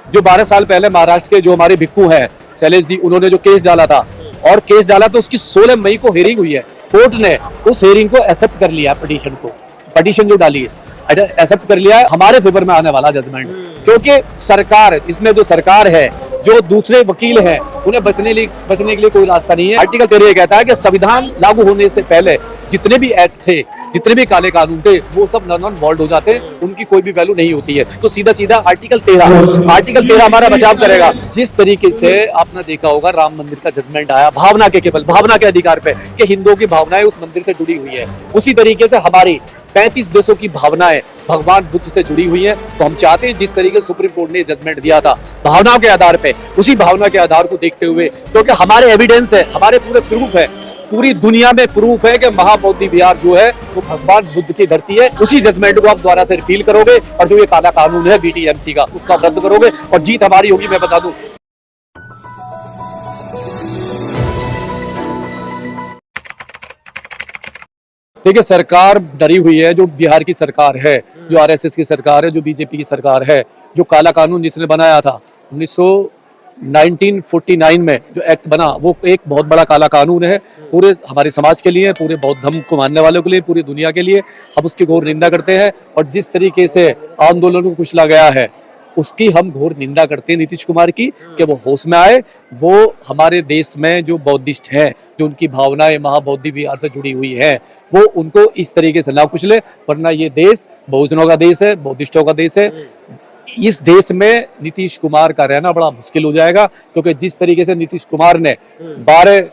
जो 12 साल पहले महाराष्ट्र के जो हमारे भिक्खू हैं शैलेश जी, उन्होंने जो केस डाला था और केस डाला तो उसकी 16 मई को हेयरिंग हुई है। कोर्ट ने उस हेयरिंग को एक्सेप्ट कर लिया, पिटीशन जो डाली है एक्सेप्ट कर लिया है। हमारे फेवर में आने वाला जजमेंट, क्योंकि सरकार, इसमें जो सरकार है, जो दूसरे वकील हैं, उन्हें बचने के लिए कोई रास्ता नहीं है। आर्टिकल 13 कहता है कि संविधान लागू होने से पहले जितने भी एक्ट थे, जितने भी काले कानून थे, वो सब नॉन वॉल्ड हो जाते हैं, उनकी कोई भी वैल्यू नहीं होती है। तो सीधा सीधा आर्टिकल 13 हमारा बचाव करेगा। जिस तरीके से आपने देखा होगा राम मंदिर का जजमेंट आया भावना के, केवल भावना के अधिकार पे, कि हिंदुओं की भावनाएं उस मंदिर से जुड़ी हुई है, उसी तरीके से हमारी 35 देशों की भावनाएं भगवान बुद्ध से जुड़ी हुई हैं। तो हम चाहते हैं जिस तरीके से सुप्रीम कोर्ट ने जजमेंट दिया था भावना के आधार पे, उसी भावना के आधार को देखते हुए, क्योंकि हमारे एविडेंस है, हमारे पूरे प्रूफ है, पूरी दुनिया में प्रूफ है कि महाबौद्धि विहार जो है वो भगवान बुद्ध की धरती है। उसी जजमेंट को आप दोबारा से रिपील करोगे और जो ये काला कानून है BTMC का, उसका रद्द करोगे और जीत हमारी होगी। मैं बता दूं, देखिए सरकार डरी हुई है, जो बिहार की सरकार है, जो RSS की सरकार है, जो BJP की सरकार है। जो काला कानून जिसने बनाया था 1949 में जो एक्ट बना, वो एक बहुत बड़ा काला कानून है पूरे हमारे समाज के लिए, पूरे बौद्ध धर्म को मानने वालों के लिए, पूरी दुनिया के लिए। हम उसकी घोर निंदा करते हैं और जिस तरीके से आंदोलन को कुचला गया है उसकी हम घोर निंदा करते हैं नीतीश कुमार की, कि वो होश में आए। वो हमारे देश में जो बौद्धिस्ट हैं, जो उनकी भावनाएं महाबौद्धि विहार से जुड़ी हुई है, वो उनको इस तरीके से ना कुचले, वरना ये देश बहुजनों का देश है, बौद्धिस्टों का देश है। इस देश में नीतीश कुमार का रहना बड़ा मुश्किल हो जाएगा, क्योंकि जिस तरीके से नीतीश कुमार ने 12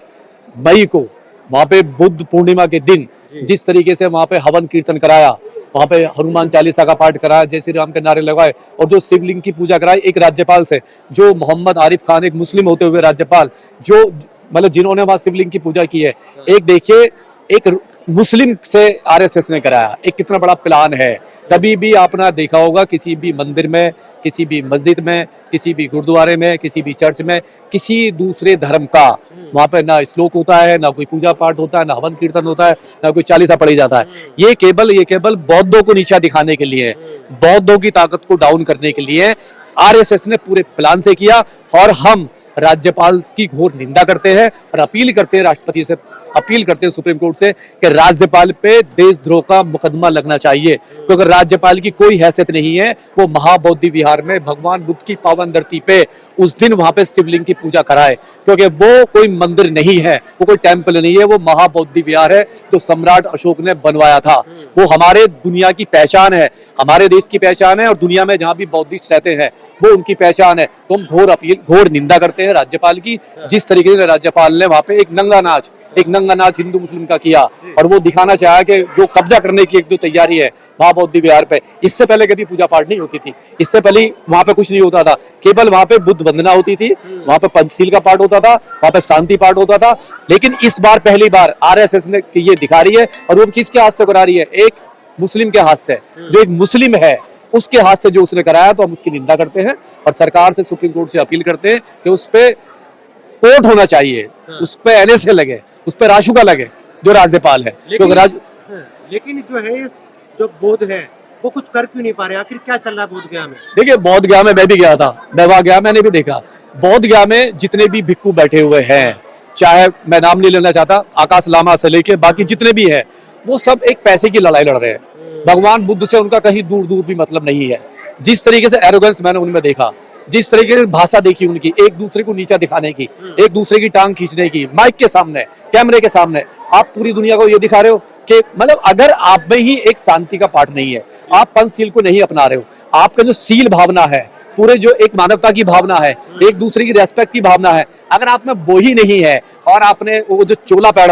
मई को वहां पे बुद्ध पूर्णिमा के दिन जिस तरीके से वहां पे हवन कीर्तन कराया, वहां पे हनुमान चालीसा का पाठ कराया, जय श्री राम के नारे लगाए और जो शिवलिंग की पूजा कराई एक राज्यपाल से, जो मोहम्मद आरिफ खान, एक मुस्लिम होते हुए राज्यपाल, जो मतलब जिन्होंने वहां शिवलिंग की पूजा की है। एक देखिए, एक मुस्लिम से RSS ने कराया, एक कितना बड़ा प्लान है। कभी भी आपने देखा होगा किसी भी मंदिर में, किसी भी मस्जिद में, किसी भी गुरुद्वारे में, किसी भी चर्च में, किसी दूसरे धर्म का वहां पे ना श्लोक होता है, ना कोई पूजा पाठ होता है, ना हवन कीर्तन होता है, ना कोई चालीसा पढ़ी जाता है। ये केवल बौद्धों को नीचा दिखाने के लिए, बौद्धों की ताकत को डाउन करने के लिए RSS ने पूरे प्लान से किया। और हम राज्यपाल की घोर निंदा करते हैं और अपील करते हैं, राष्ट्रपति से अपील करते हैं, सुप्रीम कोर्ट से, कि राज्यपाल पे देशद्रोह का मुकदमा लगना चाहिए, क्योंकि राज्यपाल की कोई हैसियत नहीं है। वो महाबौद्धि विहार में भगवान बुद्ध की पावन धरती पे उस दिन वहां पे शिवलिंग की पूजा कराए, क्योंकि वो कोई मंदिर नहीं है, वो कोई टेम्पल नहीं है, वो महाबौद्धि विहार है जो सम्राट अशोक ने बनवाया था। वो हमारे दुनिया की पहचान है, हमारे देश की पहचान है और दुनिया में जहां भी बौद्धिस्ट रहते हैं वो उनकी पहचान है। तो हम घोर निंदा करते हैं राज्यपाल की, जिस तरीके से राज्यपाल ने वहां पे एक नंगा नाच हिंदू मुस्लिम का किया और वो दिखाना चाहा कि जो कब्जा करने की एक जो तैयारी है महाबौद्धि विहार पे। इससे पहले कभी पूजा पाठ नहीं होती थी, इससे पहले वहां पे कुछ नहीं होता था, केवल वहां पे बुद्ध वंदना होती थी, वहां पे पंचशील का पाठ होता था, वहां पे शांति पाठ होता था। लेकिन इस बार पहली बार RSS ने ये दिखा रही है, और वो किसके हाथ से करा रही है? एक मुस्लिम के हाथ से, जो एक मुस्लिम है उसके हाथ से जो उसने कराया। तो हम उसकी निंदा करते हैं और सरकार से, सुप्रीम कोर्ट से अपील करते हैं कि उस पे कोर्ट होना चाहिए, उस पे NSA लगे, उस पे राशुका लगे, जो राज्यपाल है। लेकिन जो है, जो बौद्ध है वो कुछ कर क्यों नहीं पा रहे? आखिर क्या चल रहा है बोध गया में? देखिए, बोध गया में मैं भी गया था, मैं वहां गया, मैंने भी देखा। बोध गया में जितने भी भिक्खू बैठे हुए हैं, चाहे मैं नाम नहीं लेना चाहता, आकाश लामा से लेके बाकी जितने भी हैं, वो सब एक पैसे की लड़ाई लड़ रहे हैं। भगवान बुद्ध से उनका कहीं दूर दूर भी मतलब नहीं है। जिस तरीके से एरोगेंस मैंने उनमें देखा, जिस तरीके से भाषा देखी उनकी, एक दूसरे को नीचा दिखाने की, एक दूसरे की टांग खींचने की, माइक के सामने, कैमरे के सामने, आप पूरी दुनिया को ये दिखा रहे हो कि मतलब अगर आप में ही एक शांति का पाठ नहीं है, आप पंचशील को नहीं अपना रहे हो, आपका जो शील भावना है, पूरे जो एक मानवता की भावना है, एक दूसरे की रेस्पेक्ट की भावना है, अगर आप में वो ही नहीं है और आपने वो जो चोला पहन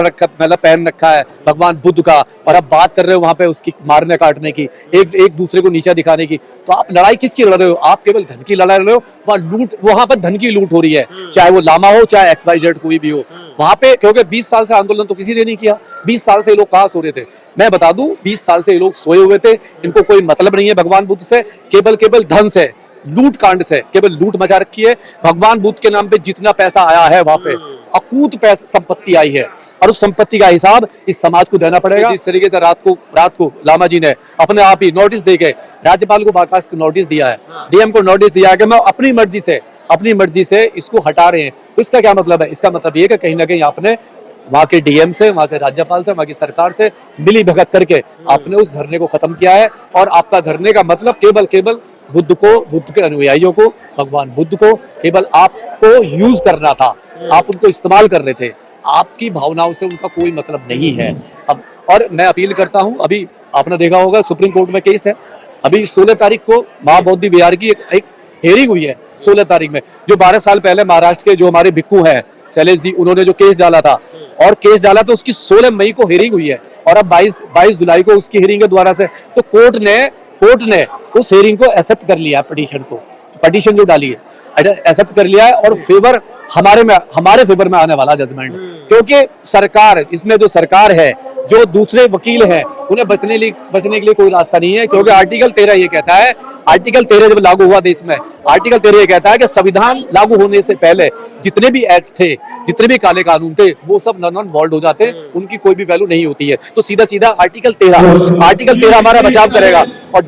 रखा है भगवान बुद्ध का, और आप बात कर रहे हो वहां पे उसकी मारने काटने की, एक दूसरे को नीचा दिखाने की, तो आप लड़ाई किसकी लड़ रहे हो? आप केवल धन की लड़ाई लड़ रहे हो। वहां पर धन की लूट हो रही है, चाहे वो लामा हो, चाहे XYZ कोई भी हो वहां पे, क्योंकि 20 साल से आंदोलन तो किसी ने नहीं किया। 20 साल से ये लोग कहां सो रहे थे? मैं बता दूं, 20 साल से ये लोग सोए हुए थे, इनको कोई मतलब नहीं है भगवान बुद्ध से, केवल धन से, लूट कांड से केवल लूट मचा रखी है। भगवान बुद्ध के नाम पे जितना पैसा आया है वहां पे अकूत पैसा संपत्ति आई है और उस संपत्ति का हिसाब इस समाज को देना पड़ेगा। जिस तरीके से रात को लामा जी ने अपने आप ही नोटिस देके राज्यपाल को बाकायदा नोटिस दिया है, डीएम को नोटिस दिया है कि मैं अपनी मर्जी से इसको हटा रहे हैं, तो इसका क्या मतलब है? इसका मतलब ये कि कहीं ना कहीं आपने वहां के डीएम से, वहां के राज्यपाल से, वहां की सरकार से मिली भगत करके आपने उस धरने को खत्म किया है। और आपका धरने का मतलब केवल बुद्ध के अनुयायियों को, भगवान बुद्ध को केवल आपको यूज करना था, आप उनको इस्तेमाल कर रहे थे, आपकी भावनाओं से उनका कोई मतलब नहीं है। अब और मैं अपील करता हूं, अभी आपने देखा होगा सुप्रीम कोर्ट में केस है, अभी 16 तारीख को महाबोधि विहार की एक हेयरिंग हुई है 16 तारीख में। जो 12 साल पहले महाराष्ट्र के जो हमारे भिक्खु हैं शैलेश जी, उन्होंने जो केस डाला था और केस डाला तो उसकी 16 मई को हेयरिंग हुई है और अब 22 जुलाई को उसकी हेयरिंग के द्वारा से तो कोर्ट ने उस हेयरिंग को एक्सेप्ट कर लिया, पिटीशन जो डाली है एक्सेप्ट कर लिया है और फेवर हमारे फेवर में आने वाला जजमेंट, क्योंकि सरकार इसमें जो सरकार है, जो दूसरे वकील हैं, उन्हें बचने के लिए कोई रास्ता नहीं है। क्योंकि आर्टिकल 13 ये कहता है, आर्टिकल 13 जब लागू हुआ देश में, आर्टिकल 13 ये कहता है कि संविधान लागू होने से पहले जितने भी एक्ट थे, जितने भी काले कानून थे, वो सब नॉन वॉल्ड हो जाते हैं, उनकी कोई भी वैल्यू नहीं होती है। तो सीधा आर्टिकल 13 हमारा बचाव करेगा। और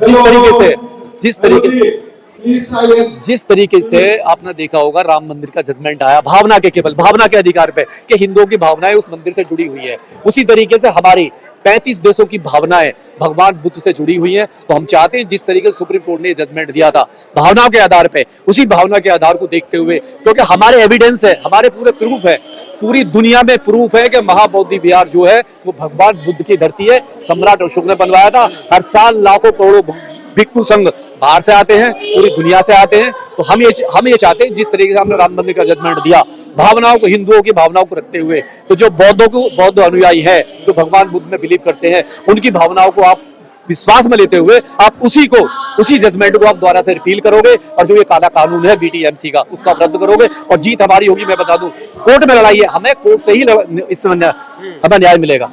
जिस तरीके से आपने देखा होगा राम मंदिर का जजमेंट आया भावना के अधिकार पे कि हिंदुओं की भावनाएं उस मंदिर से जुड़ी हुई है, उसी तरीके से हमारी 35 देशों की भावनाएं भगवान बुद्ध से जुड़ी हुई हैं। तो हम चाहते हैं जिस तरीके से सुप्रीम कोर्ट ने जजमेंट दिया था भावनाओं के आधार पे, उसी भावना के आधार को देखते हुए, क्योंकि हमारे एविडेंस है, हमारे पूरे प्रूफ है, पूरी दुनिया में प्रूफ है कि महाबोधि विहार जो है वो भगवान बुद्ध की धरती है, सम्राट अशोक ने बनवाया था। हर साल लाखों करोड़ों भिक्खु संघ बाहर से आते हैं, पूरी दुनिया से आते हैं। तो हम ये चाहते हैं जिस तरीके से हमने राम मंदिर का जजमेंट दिया भावनाओं को, हिंदुओं की भावनाओं को रखते हुए, तो जो बौद्ध अनुयायी है, जो भगवान बुद्ध में बिलीव करते हैं, उनकी भावनाओं को आप विश्वास में लेते हुए आप उसी जजमेंट को आप दोबारा से रिपील करोगे और जो ये काला कानून है बीटीएमसी का, उसको आप रद्द करोगे और जीत हमारी होगी। मैं बता दूं, कोर्ट में लड़ाई है, हमें कोर्ट से ही इस समय हमें न्याय मिलेगा।